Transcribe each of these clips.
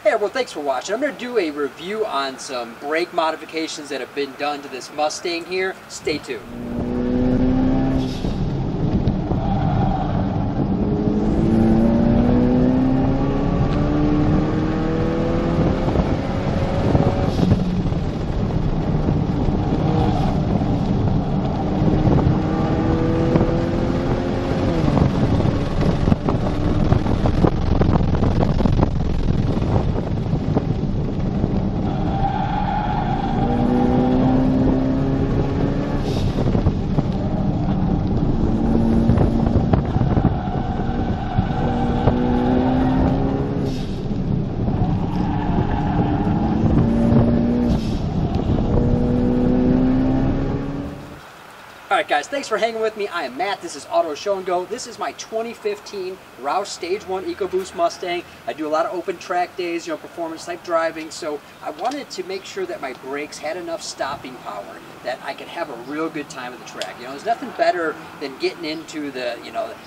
Hey everyone, thanks for watching. I'm going to do a review on some brake modifications that have been done to this Mustang here. Stay tuned. Alright guys, thanks for hanging with me. I am Matt. This is Auto Show and Go. This is my 2015 Roush Stage 1 Ecoboost Mustang. I do a lot of open track days, performance type driving, so I wanted to make sure that my brakes had enough stopping power that I could have a real good time at the track. There's nothing better than getting into the,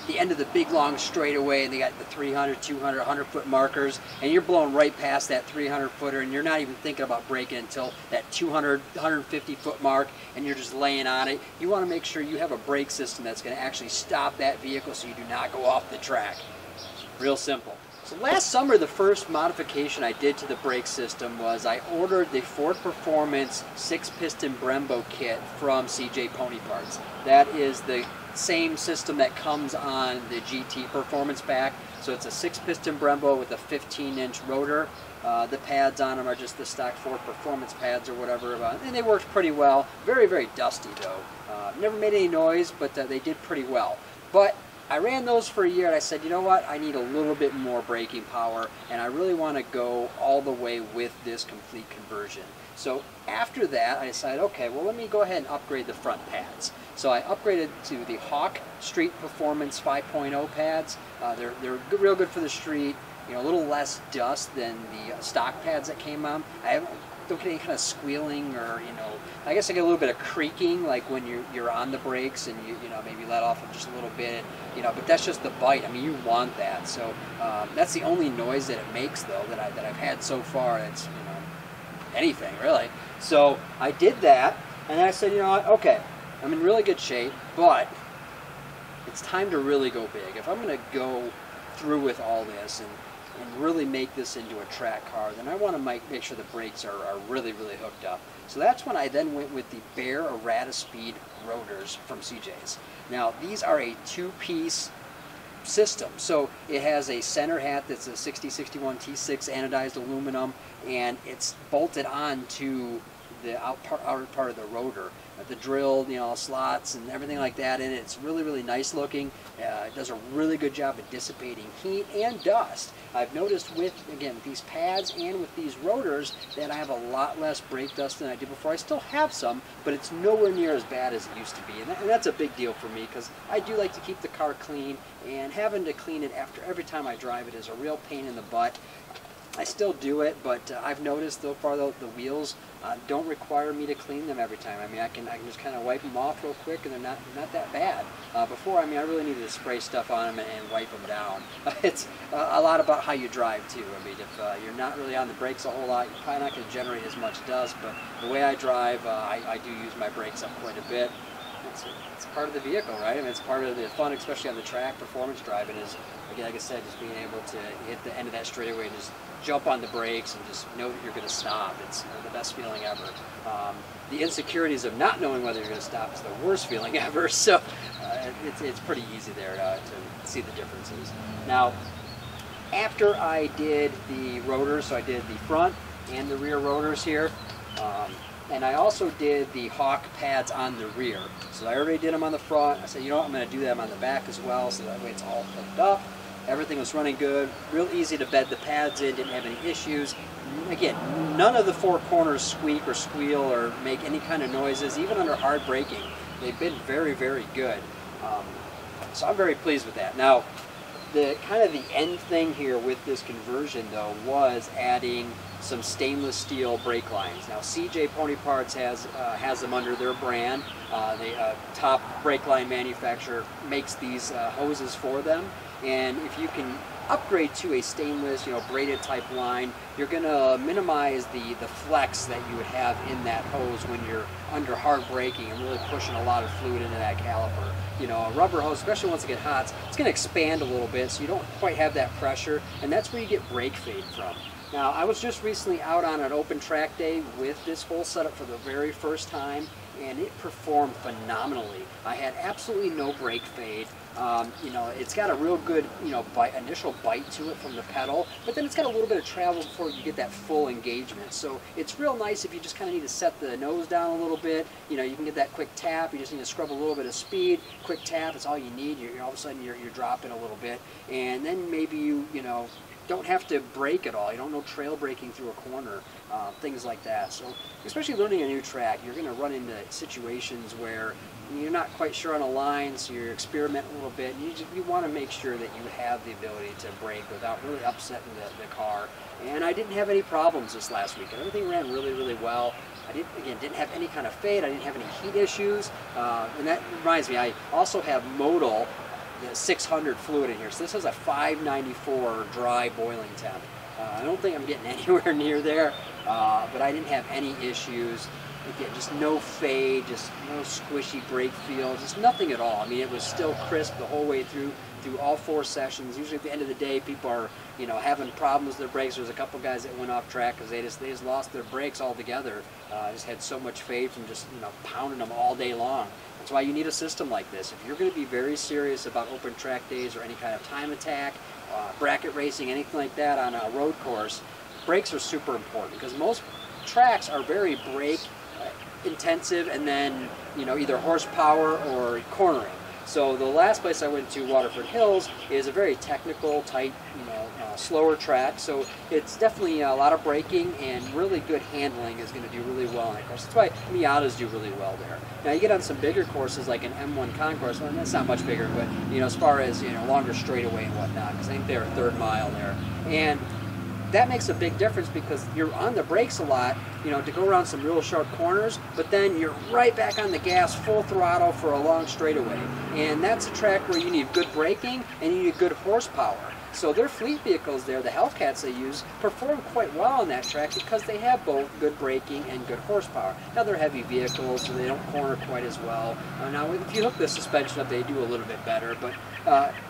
the end of the big long straightaway and they got the 300, 200, 100-foot markers and you're blowing right past that 300-footer and you're not even thinking about braking until that 200, 150-foot mark and you're just laying on it. You want to make sure you have a brake system that's going to actually stop that vehicle so you do not go off the track. Real simple. So last summer, the first modification I did to the brake system was I ordered the Ford Performance 6-piston Brembo kit from CJ Pony Parts. That is the same system that comes on the GT Performance pack. So it's a 6-piston Brembo with a 15-inch rotor. The pads on them are just the stock Ford Performance pads or whatever, and they worked pretty well. Very, very dusty though. Never made any noise, but they did pretty well. But I ran those for a year and I said, you know what, I need a little bit more braking power and I really want to go all the way with this complete conversion. So after that I decided, okay, well let me go ahead and upgrade the front pads. So I upgraded to the Hawk Street Performance 5.0 pads. They're real good for the street, a little less dust than the stock pads that came on. Don't get any kind of squealing or, I guess I get a little bit of creaking like when you're on the brakes and you maybe let off just a little bit, but that's just the bite. I mean, you want that. So that's the only noise that it makes though that I've had so far. It's, anything really. So I did that and then I said, you know what, okay, I'm in really good shape, but it's time to really go big. If I'm going to go through with all this and really make this into a track car, then I want to make sure the brakes are really, really hooked up. So that's when I then went with the Bear Errata Speed rotors from CJ's. Now these are a two-piece system. So it has a center hat that's a 6061 T6 anodized aluminum and it's bolted on to the outer part of the rotor. The drilled, slots and everything like that in it. It's really, really nice looking. It does a really good job of dissipating heat and dust. I've noticed with these pads and with these rotors that I have a lot less brake dust than I did before. I still have some, but it's nowhere near as bad as it used to be. And that's a big deal for me because I do like to keep the car clean, and having to clean it after every time I drive it is a real pain in the butt. I still do it, but I've noticed so far the wheels don't require me to clean them every time. I mean, I can just kind of wipe them off real quick, and they're not that bad. Before, I really needed to spray stuff on them and wipe them down. It's a lot about how you drive too. I mean, if you're not really on the brakes a whole lot, you're probably not going to generate as much dust. But the way I drive, I do use my brakes up quite a bit. It's part of the vehicle, right? I mean, it's part of the fun, especially on the track. Performance driving is, again, like I said, just being able to hit the end of that straightaway and just jump on the brakes and just know that you're going to stop. It's the best feeling ever. The insecurities of not knowing whether you're going to stop is the worst feeling ever. So it's pretty easy there to see the differences. Now, after I did the rotors, so I did the front and the rear rotors here, and I also did the Hawk pads on the rear. So I already did them on the front. I said, you know what, I'm going to do them on the back as well, so that way it's all hooked up. Everything was running good, real easy to bed the pads in, didn't have any issues. Again, none of the four corners squeak or squeal or make any kind of noises, even under hard braking. They've been very, very good. So I'm very pleased with that. Now, the end thing here with this conversion though was adding some stainless steel brake lines. Now CJ Pony Parts has them under their brand. The top brake line manufacturer makes these hoses for them, and if you can upgrade to a stainless, braided type line, you're going to minimize the flex that you would have in that hose when you're under hard braking and really pushing a lot of fluid into that caliper. A rubber hose, especially once it gets hot, it's going to expand a little bit, so you don't quite have that pressure, and that's where you get brake fade from. Now, I was just recently out on an open track day with this whole setup for the very first time, and it performed phenomenally. I had absolutely no brake fade. It's got a real good, initial bite to it from the pedal, but then it's got a little bit of travel before you get that full engagement. So it's real nice if you just kind of need to set the nose down a little bit. You can get that quick tap. You just need to scrub a little bit of speed. Quick tap is all you need. You're all of a sudden you're dropping a little bit, and then maybe you don't have to brake at all. You don't know trail braking through a corner, things like that. So especially learning a new track, you're going to run into situations where you're not quite sure on a line, so you're experimenting a little bit. You want to make sure that you have the ability to brake without really upsetting the car. And I didn't have any problems this last week. Everything ran really, really well. I didn't have any kind of fade. I didn't have any heat issues. And that reminds me, I also have modal 600 fluid in here. So this has a 594 dry boiling temp. I don't think I'm getting anywhere near there, but I didn't have any issues. Again, just no fade, just no squishy brake feel, just nothing at all. I mean, it was still crisp the whole way through all 4 sessions. Usually at the end of the day, people are, having problems with their brakes. There's a couple guys that went off track because they just lost their brakes altogether. Just had so much fade from just, pounding them all day long. That's why you need a system like this. If you're going to be very serious about open track days or any kind of time attack, bracket racing, anything like that on a road course, brakes are super important because most tracks are very brake intensive and then either horsepower or cornering. So the last place I went to, Waterford Hills, is a very technical, tight, slower track. So it's definitely a lot of braking, and really good handling is going to do really well on that course. That's why Miatas do really well there. Now you get on some bigger courses like an M1 concourse, well, that's not much bigger, but as far as longer straightaway and whatnot, because I think they're a 3rd mile there, and that makes a big difference because you're on the brakes a lot, to go around some real sharp corners, but then you're right back on the gas full throttle for a long straightaway. And that's a track where you need good braking and you need good horsepower. So their fleet vehicles there, the Hellcats they use, perform quite well on that track because they have both good braking and good horsepower. Now they're heavy vehicles, so they don't corner quite as well. Now if you hook the suspension up, they do a little bit better, but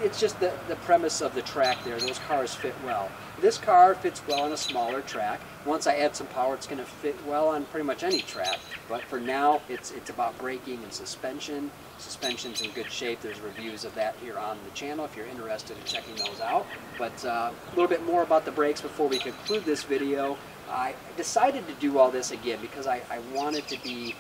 it's just the premise of the track there. Those cars fit well. This car fits well on a smaller track. Once I add some power, it's going to fit well on pretty much any track. But for now, it's about braking and suspension. Suspension's in good shape. There's reviews of that here on the channel if you're interested in checking those out. But a little bit more about the brakes before we conclude this video. I decided to do all this again because I wanted to be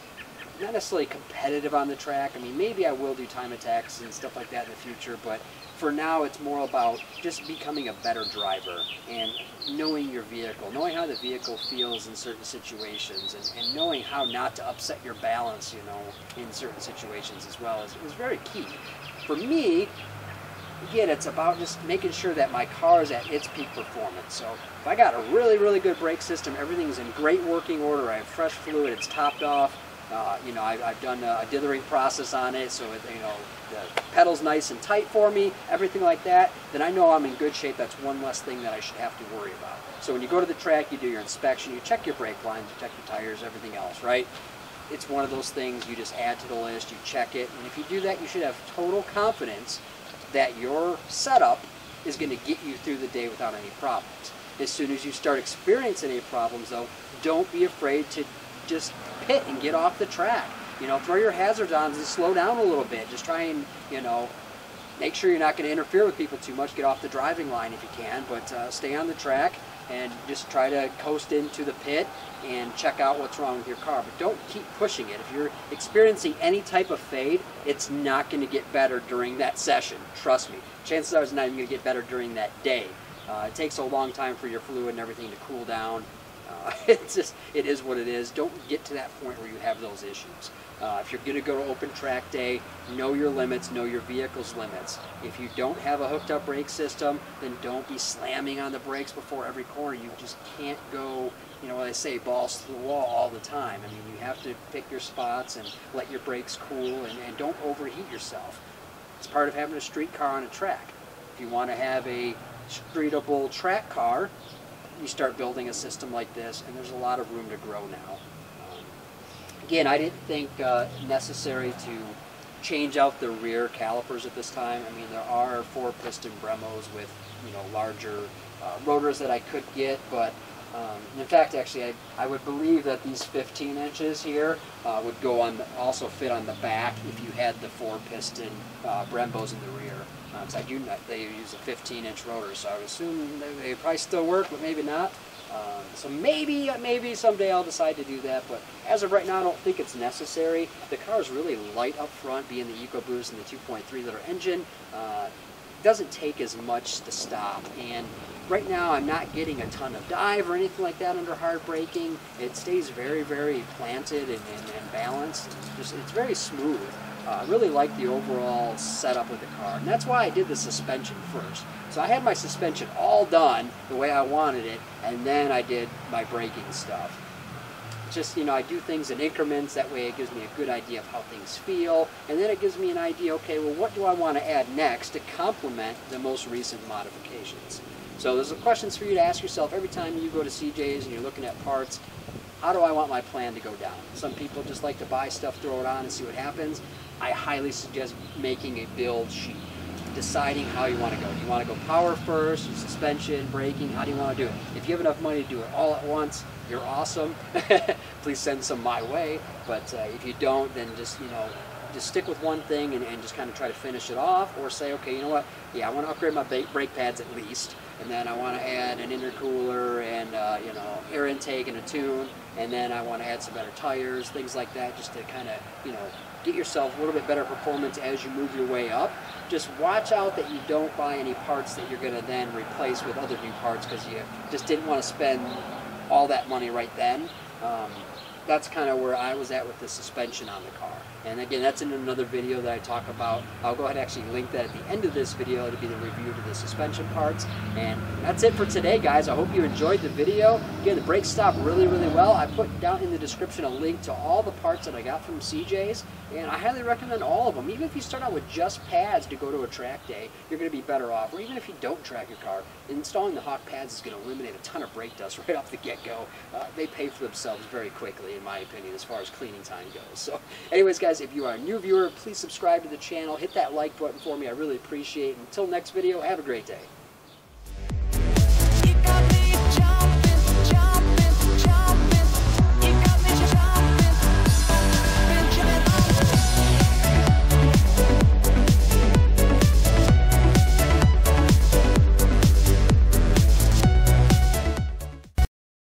not necessarily competitive on the track. I mean, maybe I will do time attacks and stuff like that in the future, but for now it's more about just becoming a better driver and knowing your vehicle, knowing how the vehicle feels in certain situations, and knowing how not to upset your balance, in certain situations as well is very key. For me, again, it's about just making sure that my car is at its peak performance. So if I got a really, really good brake system, everything's in great working order, I have fresh fluid, it's topped off, I've done a dithering process on it, so the pedal's nice and tight for me, everything like that, then I know I'm in good shape. That's one less thing that I should have to worry about. So when you go to the track, you do your inspection, you check your brake lines, you check your tires, everything else, right? It's one of those things you just add to the list, you check it, and if you do that, you should have total confidence that your setup is going to get you through the day without any problems. As soon as you start experiencing any problems, though, don't be afraid to just pit and get off the track. Throw your hazards on and slow down a little bit. Just try and, make sure you're not going to interfere with people too much. Get off the driving line if you can, but stay on the track and just try to coast into the pit and check out what's wrong with your car. But don't keep pushing it. If you're experiencing any type of fade, it's not going to get better during that session. Trust me. Chances are it's not even going to get better during that day. It takes a long time for your fluid and everything to cool down. It is what it is. Don't get to that point where you have those issues. If you're going to go to open track day, know your limits, know your vehicle's limits. If you don't have a hooked up brake system, then don't be slamming on the brakes before every corner. You just can't go, what I say, balls to the wall all the time. I mean, you have to pick your spots and let your brakes cool, and don't overheat yourself. It's part of having a street car on a track. If you want to have a streetable track car, you start building a system like this, and there's a lot of room to grow now. Again, I didn't think necessary to change out the rear calipers at this time. I mean, there are 4-piston Brembos with, you know, larger rotors that I could get, but in fact, actually, I would believe that these 15 inches here would go on, also fit on the back if you had the 4-piston Brembos in the rear. Because I do not, they use a 15-inch rotor, so I would assume they probably still work, but maybe not. So maybe someday I'll decide to do that, but as of right now, I don't think it's necessary. The car is really light up front, being the Ecoboost and the 2.3-liter engine. Doesn't take as much to stop, and right now I'm not getting a ton of dive or anything like that under hard braking. It stays very, very planted and balanced. It's very smooth. I really like the overall setup with the car, and that's why I did the suspension first. So I had my suspension all done the way I wanted it, and then I did my braking stuff. Just, you know, I do things in increments, that way it gives me a good idea of how things feel, and then it gives me an idea, okay, well, what do I want to add next to complement the most recent modifications? So there's questions for you to ask yourself every time you go to CJ's and you're looking at parts. How do I want my plan to go down? Some people just like to buy stuff, throw it on, and see what happens. I highly suggest making a build sheet, deciding how you want to go. Do you want to go power first, suspension, braking? How do you want to do it? If you have enough money to do it all at once, you're awesome. Please send some my way. But if you don't, then just, you know, just stick with one thing and just kind of try to finish it off, or say, okay, you know what? Yeah, I want to upgrade my brake pads at least, and then I want to add an intercooler and you know, air intake and a tune, and then I want to add some better tires, things like that, just to kind of, you know, get yourself a little bit better performance as you move your way up. Just watch out that you don't buy any parts that you're going to then replace with other new parts because you just didn't want to spend all that money right then. That's kind of where I was at with the suspension on the car. And again, that's in another video that I talk about. I'll go ahead and actually link that at the end of this video. It'll be the review to the suspension parts. And that's it for today, guys. I hope you enjoyed the video. Again, the brakes stop really, really well. I put down in the description a link to all the parts that I got from CJ's, and I highly recommend all of them. Even if you start out with just pads to go to a track day, you're going to be better off. Or even if you don't track your car, installing the Hawk pads is going to eliminate a ton of brake dust right off the get-go. They pay for themselves very quickly, in my opinion, as far as cleaning time goes. So anyways, guys, if you are a new viewer, please subscribe to the channel. Hit that like button for me. I really appreciate it. Until next video, have a great day.